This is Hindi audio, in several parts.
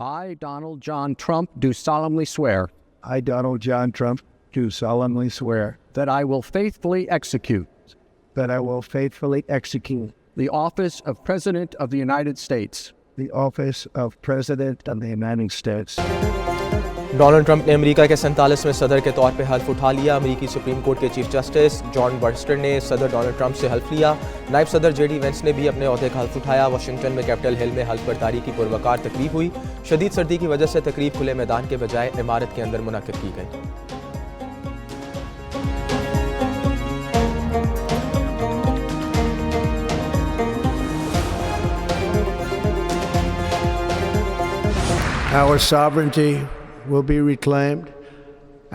I, Donald John Trump, do solemnly swear I, Donald John Trump, do solemnly swear that I will faithfully execute that I will faithfully execute the office of President of the United States. the office of President of the United States. Donald Trump ने अमेरिका के 47वें सदर के तौर पर हल्फ उठा लिया। अमेरिकी सुप्रीम कोर्ट के चीफ जस्टिस जॉन बर्स्टर ने सदर डोनाल्ड ट्रंप से हल्फ लिया। नायब सदर जेडी वेंस ने भी अपने ओहदे का हल्फ उठाया। वाशिंगटन में कैपिटल हिल में हल्फ बर्दारी की पुरवकार तकरीब हुई। शदीद सर्दी की वजह से तकरीब खुले मैदान के बजाय इमारत के अंदर मुनक्किद की गई। Our sovereignty will be reclaimed.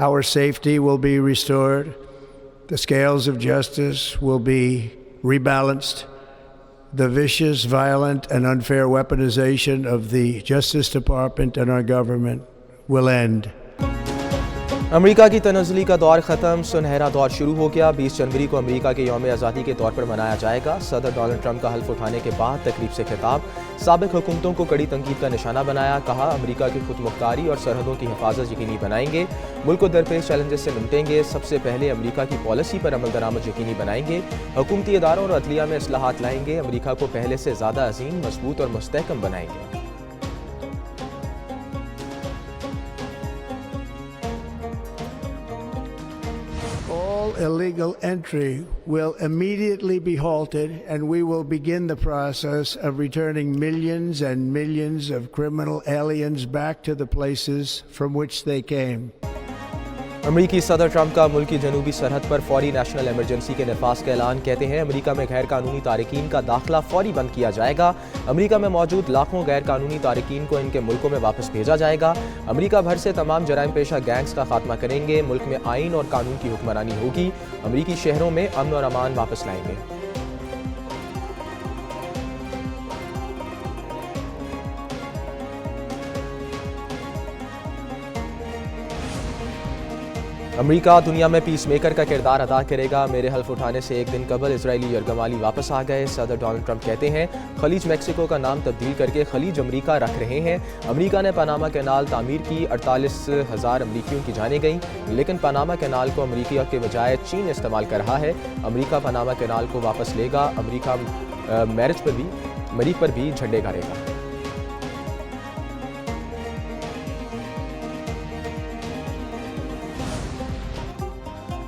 Our safety will be restored. The scales of justice will be rebalanced. The vicious, violent, and unfair weaponization of the Justice Department and our government will end. America की तनज़्ज़ुली का दौर ख़त्म, सुनहरा दौर शुरू हो गया। 20 जनवरी को अमेरिका के यौम आज़ादी के तौर पर मनाया जाएगा। सदर डोनाल्ड ट्रंप का हल्फ उठाने के बाद तकरीब से खिताब, साबिक़ हुकूमतों को कड़ी तंकीद का निशाना बनाया। कहा, अमेरिका की खुद मुख्तारी और सरहदों की हिफाजत यकीनी बनाएंगे। मुल्क को दरपेश चैलेंजेस से निपटेंगे। सबसे पहले अमेरिका की पॉलिसी पर अमल दरामद यकीनी बनाएंगे। हुकूमती इदारों और अदलिया में इस्लाहात लाएंगे। अमेरिका को पहले से ज़्यादा अज़ीम, मजबूत और मुस्तहकम बनाएंगे। All illegal entry will immediately be halted, and we will begin the process of returning millions and millions of criminal aliens back to the places from which they came. अमेरिकी सदर ट्रंप का मुल्क की जनूबी सरहद पर फौरी नेशनल इमरजेंसी के नफाज का ऐलान। कहते हैं अमेरिका में गैर कानूनी तारकीन का दाखिला फौरी बंद किया जाएगा। अमेरिका में मौजूद लाखों गैर कानूनी तारकीन को इनके मुल्कों में वापस भेजा जाएगा। अमेरिका भर से तमाम जराइम पेशा गैंग्स का खात्मा करेंगे। मुल्क में आइन और कानून की हुक्मरानी होगी। अमेरिकी शहरों में अमन और अमान वापस लाएंगे। अमेरिका दुनिया में पीस मेकर का किरदार अदा करेगा। मेरे हल्फ उठाने से एक दिन कबल इजरायली यरगमाली वापस आ गए। सदर डोनाल्ड ट्रंप कहते हैं खलीज मैक्सिको का नाम तब्दील करके खलीज अमेरिका रख रहे हैं। अमेरिका ने पनामा कैनाल तामीर की, 48,000 अमरीकियों की जाने गई, लेकिन पनामा कैनाल को अमरीका के बजाय चीन इस्तेमाल कर रहा है। अमरीका पनामा कैनाल को वापस लेगा। अमरीका मरीख पर भी झंडे गाड़ेगा।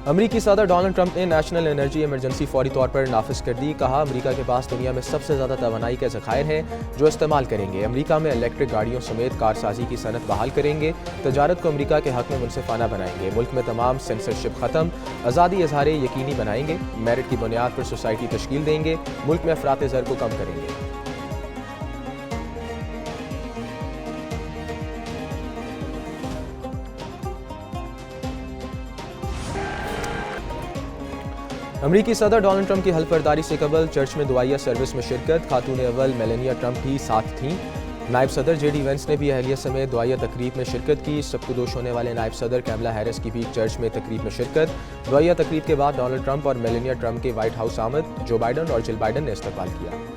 अमेरिकी सदर डोनाल्ड ट्रंप ने नेशनल एनर्जी इमरजेंसी फौरी तौर पर नाफिज कर दी। कहा, अमेरिका के पास दुनिया में सबसे ज़्यादा तवानाई के ज़खायर हैं जो इस्तेमाल करेंगे। अमेरिका में इलेक्ट्रिक गाड़ियों समेत कारसाजी की सनत बहाल करेंगे। तजारत को अमेरिका के हक में मुनसिफाना बनाएंगे। मुल्क में तमाम सेंसरशिप ख़त्म, आज़ादी इजहार यकीनी बनाएंगे। मेरिट की बुनियाद पर सोसाइटी तश्कील देंगे। मुल्क में अफरात ज़र को कम करेंगे। अमेरिकी सदर डोनाल्ड ट्रंप की हल्फ बर्दारी से कबल चर्च में दुआया सर्विस में शिरकत। खातून अव्वल मेलानिया ट्रंप भी साथ थीं। नायब सदर जेडी वेंस ने भी अहलिया समेत दुआया तकरीब में शिरकत की। सबकुदोश होने वाले नायब सदर कैमला हैरिस की भी चर्च में तकरीब में शिरकत। दुआया तकरीब के बाद डोनाल्ड ट्रंप और मेलानिया ट्रंप के व्हाइट हाउस आमद जो बाइडन और जिल बाइडन ने इस्तकबाल किया।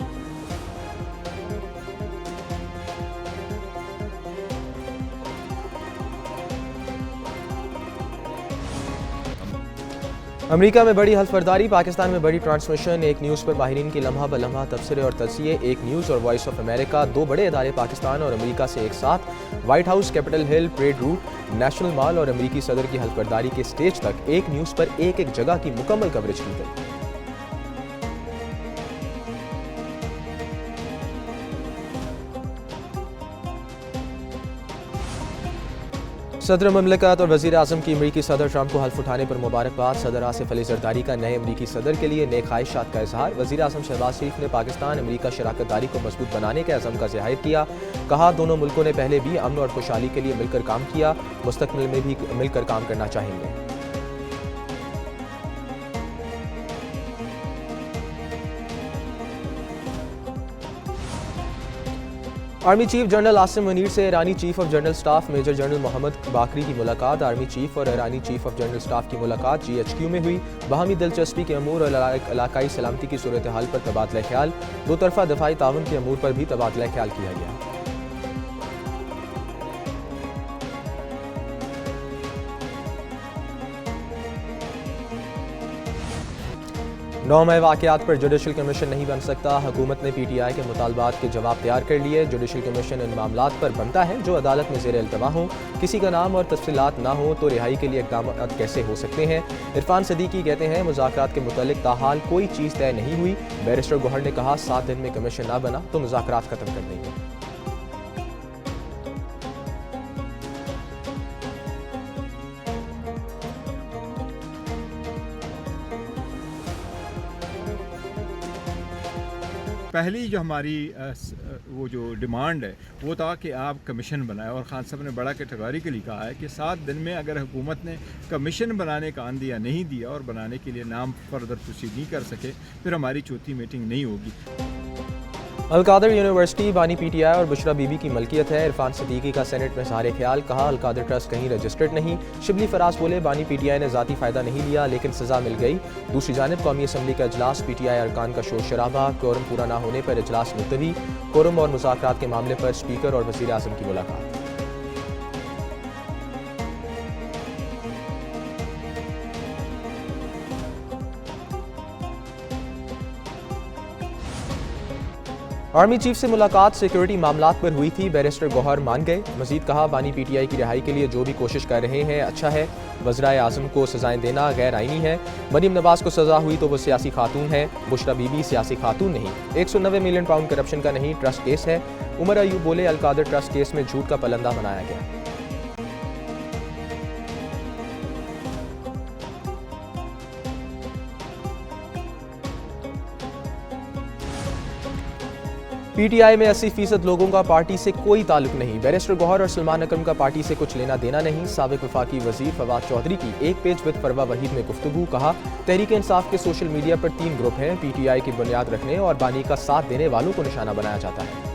अमेरिका में बड़ी हल्फबर्दारी, पाकिस्तान में बड़ी ट्रांसमिशन। एक न्यूज़ पर माहिरीन की लम्हा ब लम्हा तबसरे और तजिए। एक न्यूज़ और वॉइस ऑफ अमेरिका, दो बड़े इदारे पाकिस्तान और अमेरिका से एक साथ। White House, Capitol Hill, parade route, National Mall और अमेरिकी सदर की हल्फबर्दारी के स्टेज तक एक न्यूज़ पर एक एक जगह की मुकम्मल कवरेज की गई। सदर ममलकत और वज़ीर आज़म की अमरीकी सदर ट्रंप को हल्फ उठाने पर मुबारकबाद। सदर आसिफ अली ज़रदारी का नए अमरीकी सदर के लिए नेक ख्वाहिशात का इजहार। वज़ीर आज़म शहबाज शरीफ ने पाकिस्तान अमरीका शराकत दारी को मजबूत बनाने के अज़म का ज़ाहिर किया। कहा, दोनों मुल्कों ने पहले भी अमन और खुशहाली के लिए मिलकर काम किया, मुस्तकबिल में भी मिलकर काम करना चाहेंगे। Army chief general Asim Munir से ईरानी chief of general staff major general Mohammad Bagheri की मुलाकात। आर्मी चीफ और ईरानी चीफ ऑफ जनरल स्टाफ की मुलाकात GHQ में हुई। बाहमी दिलचस्पी के अमूर और इलाकाई सलामती की सूरत हाल पर तबादला ख्याल। दो तरफा दफाई ताउन के अमूर पर भी तबादला ख्याल किया गया। 9 मई वाक़यात पर जुडिशल कमीशन नहीं बन सकता। हुकूमत ने PTI के मुतालबात के जवाब तैयार कर लिए। जुडिशल कमीशन इन मामलात पर बनता है जो अदालत में ज़ेर इल्तवा हों। किसी का नाम और तफसीलात ना हो तो रिहाई के लिए इक़दाम कैसे हो सकते हैं। इरफान सदीकी कहते हैं मुज़ाकरात के मुतालिक ताहाल कोई चीज़ तय नहीं हुई। बैरिस्टर गौहर ने कहा 7 दिन में कमीशन ना बना तो मुज़ाकरात ख़त्म कर देंगे। पहली जो हमारी वो जो डिमांड है वो था कि आप कमीशन बनाएं, और खान साहब ने बड़ा कैटेगोरिकली कहा है कि 7 दिन में अगर हुकूमत ने कमीशन बनाने का आंदिया नहीं दिया और बनाने के लिए नाम फर्दर प्रोसीड नहीं कर सके फिर हमारी चौथी मीटिंग नहीं होगी। अलकादर यूनिवर्सिटी बानी PTI और बुशरा बीबी की मलकियत है। इरफान सदीकी का सेनेट में सहारे ख्याल। कहा अलकादर ट्रस्ट कहीं रजिस्टर्ड नहीं। शिबली फराज बोले बानी PTI ने ज़ाती फ़ायदा नहीं लिया लेकिन सज़ा मिल गई। दूसरी जानिब कौमी असम्बली का इजलास PTI अरकान का शोर शराबा। कोरम पूरा ना होने पर इजलास मुलतवी। कोरम और मुज़ाकरात के मामले पर स्पीकर और वज़ीर आज़म की मुलाकात। आर्मी चीफ से मुलाकात सिक्योरिटी मामलात पर हुई थी। बैरिस्टर गौहर मान गए। मजीद कहा बानी PTI की रिहाई के लिए जो भी कोशिश कर रहे हैं अच्छा है। वज़राए आज़म को सजाएं देना गैर आईनी है। मरीम नवाज को सजा हुई तो वो सियासी खातून है। बुशरा बीबी सियासी खातून नहीं। 190 मिलियन पाउंड करप्शन का नहीं ट्रस्ट केस है। उमर अयूब बोले अलकादर ट्रस्ट केस में झूठ का पलंदा बनाया गया। PTI में 80% लोगों का पार्टी से कोई ताल्लुक नहीं। बैरिस्टर गौहर और सलमान अकरम का पार्टी से कुछ लेना देना नहीं। साबिक वफाकी वजीर फवाद चौधरी की एक पेज विद फरवा वहीद में गुफ्तगू। कहा तहरीक इंसाफ के सोशल मीडिया पर 3 ग्रुप हैं। PTI की बुनियाद रखने और बानी का साथ देने वालों को निशाना बनाया जाता है।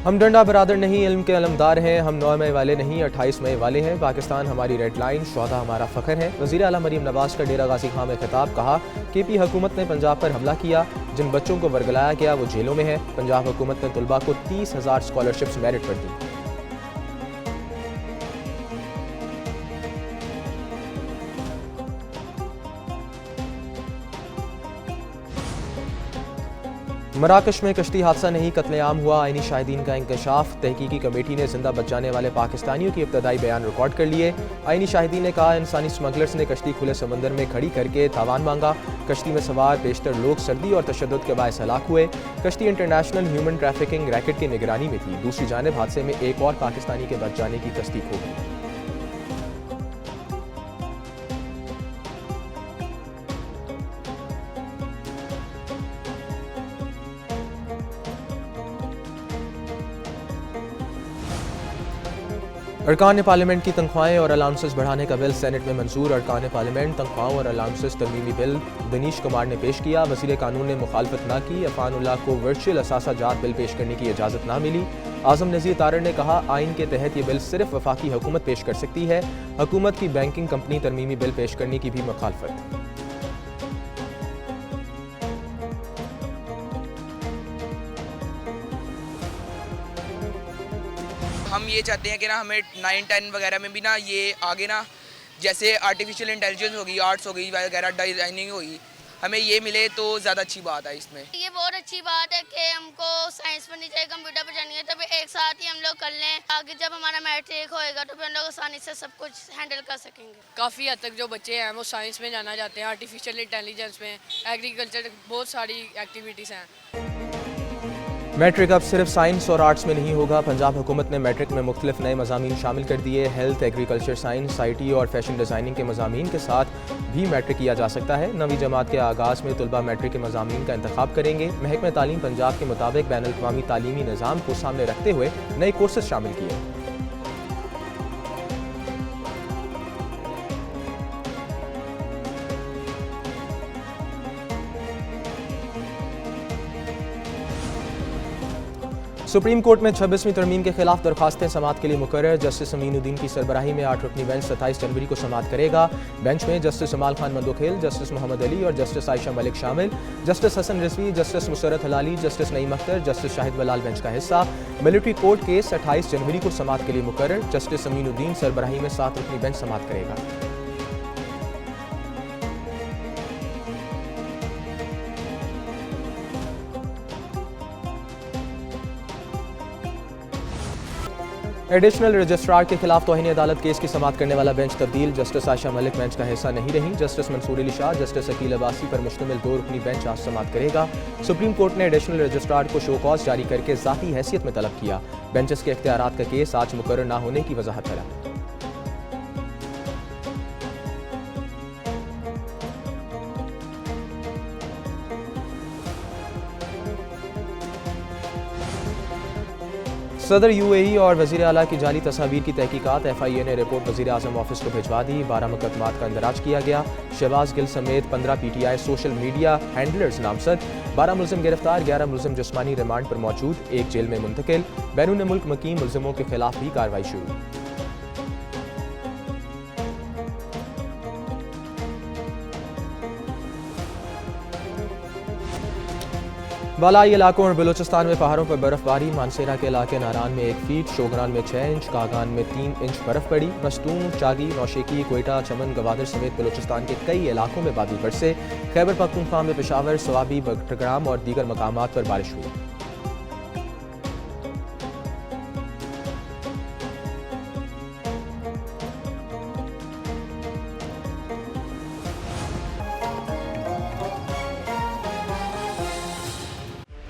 हम डंडा बरादर नहीं, इल्म के अलमदार हैं। हम 9 मई वाले नहीं 28 मई वाले हैं। पाकिस्तान हमारी रेड लाइन, शोहदा हमारा फ़ख्र है। वज़ीर आला मरीम नवाज का डेरा गाजी खां में खिताब। कहा KP हुकूमत ने पंजाब पर हमला किया। जिन बच्चों को वर्गलाया गया वो जेलों में है। पंजाब हुकूमत ने तलबा को 30,000 स्कॉलरशिप्स मेरिट पर दी। मराकश में कश्ती हादसा नहीं कत्लेआम हुआ। आईनी शाहिदीन का इंकशाफ। तहकीकी कमेटी ने जिंदा बच जाने वाले पाकिस्तानियों की इब्तदाई बयान रिकॉर्ड कर लिए। आईनी शाहिदीन ने कहा इंसानी स्मगलर्स ने कश्ती खुले समंदर में खड़ी करके तावान मांगा। कश्ती में सवार बेशतर लोग सर्दी और तशद्दुद के बायस हलाक हुए। कश्ती इंटरनेशनल ह्यूमन ट्रैफिकिंग रैकेट की निगरानी में थी। दूसरी जानिब हादसे में एक और पाकिस्तानी के बच जाने की तस्दीक हो गई। अरकान पार्लियामेंट की तनख्वाहें और अलाउंसेस बढ़ाने का बिल सेनेट में मंजूर। अरकान पार्लियामेंट तनख्वाहों और अलाउंसेस तरमीमी बिल दनीश कुमार ने पेश किया। वज़ीर कानून ने मुखालफत न की। अफानुल्लाह को वर्चुअल असासा जात बिल पेश करने की इजाज़त न मिली। आज़म नज़ीर तारड़ ने कहा आइन के तहत ये बिल सिर्फ वफाकी हुकूमत पेश कर सकती है। हुकूमत की बैंकिंग कंपनी तरमीमी बिल पेश करने की भी मुखालफत। हम ये चाहते हैं कि ना हमें 9, 10 वगैरह में भी ना ये आगे ना जैसे आर्टिफिशियल इंटेलिजेंस होगी, आर्ट्स होगी वगैरह, डिज़ाइनिंग होगी, हमें ये मिले तो ज़्यादा अच्छी बात है। इसमें ये बहुत अच्छी बात है कि हमको साइंस पढ़नी चाहिए, कंप्यूटर पर जानी है, तब एक साथ ही हम लोग कर लें। आगे जब हमारा मैट्रिक होएगा तो फिर हम लोग आसानी से सब कुछ हैंडल कर सकेंगे। काफ़ी हद तक जो बच्चे हैं वो साइंस में जाना चाहते हैं, आर्टिफिशियल इंटेलिजेंस में, एग्रीकल्चर, बहुत सारी एक्टिविटीज़ हैं। मैट्रिक अब सिर्फ साइंस और आर्ट्स में नहीं होगा। पंजाब हुकूमत ने मैट्रिक में मुख्तलिफ नए मज़ामीन शामिल कर दिए। हेल्थ, एग्रीकल्चर साइंस, IT और फैशन डिज़ाइनिंग के मज़ामीन के साथ भी मैट्रिक किया जा सकता है। 9वीं जमात के आगाज़ में तलबा मैट्रिक के मज़ामीन का इंतखाब करेंगे। महकमा तालीम पंजाब के मुताबिक बैनुल-अक़वामी तालीमी निज़ाम को सामने रखते हुए नए कोर्सेज शामिल किए। सुप्रीम कोर्ट में 26वीं तरमीम के खिलाफ दरखास्तें समाअत के लिए मुकर्रर। जस्टिस अमीनुद्दीन की सरबराही में 8 रुकनी बेंच 27 जनवरी को समाअत करेगा। बेंच में जस्टिस जमाल खान मंदोखेल, जस्टिस मोहम्मद अली और जस्टिस आयशा मलिक शामिल। Justice Hasan Rizvi, justice Musarrat Hilali, justice Naeem Akhtar, justice Shahid Bilal bench का हिस्सा। मिलिट्री कोर्ट केस 28 जनवरी को समाअत के लिए मुकर्रर। जस्टिस अमीनुद्दीन सरबराही में 7 रुकनी बेंच समाअत करेगा। एडिशनल रजिस्ट्रार के खिलाफ तौहीन अदालत केस की समाअत करने वाला बेंच तब्दील। जस्टिस आयशा मलिक बेंच का हिस्सा नहीं रही। जस्टिस मंसूर अली शाह, जस्टिस अकील अब्बासी पर मुश्तमिल 2 रुकनी बेंच आज समाअत करेगा। सुप्रीम कोर्ट ने एडिशनल रजिस्ट्रार को शो कॉज जारी करके ज़ाती हैसियत में तलब किया। बेंचेस के इख्तियारात का केस आज मुकर्रर न होने की वजाहत करा। सदर UAE और वज़ीर आला की जाली तस्वीर की तहकीकात। FIA ने रिपोर्ट वज़ीर आज़म ऑफिस को भिजवा दी। 12 मुकदमात का इंदराज किया गया। शहबाज गिल समेत 15 PTI सोशल मीडिया हैंडलर्स नामजद। 12 मुलजिम गिरफ्तार, 11 मुलजिम जिस्मानी रिमांड पर मौजूद, 1 जेल में मुंतकिल। बैरून मुल्क मुकीम मुलजिमों के खिलाफ भी कार्रवाई शुरू। बालाई इलाकों और बलूचिस्तान में पहाड़ों पर बर्फबारी। मानसेरा के इलाके नारान में 1 फीट, शोगरान में 6 इंच, कागान में 3 इंच बर्फ पड़ी। मस्तूम, चागी, नौशेकी, कोयटा, चमन, गवादर समेत बलूचिस्तान के कई इलाकों में बादल बरसे। खैबर पख्तूनख्वा में पेशावर, सवाबी, बगटग्राम और दीगर मकामात पर बारिश हुई।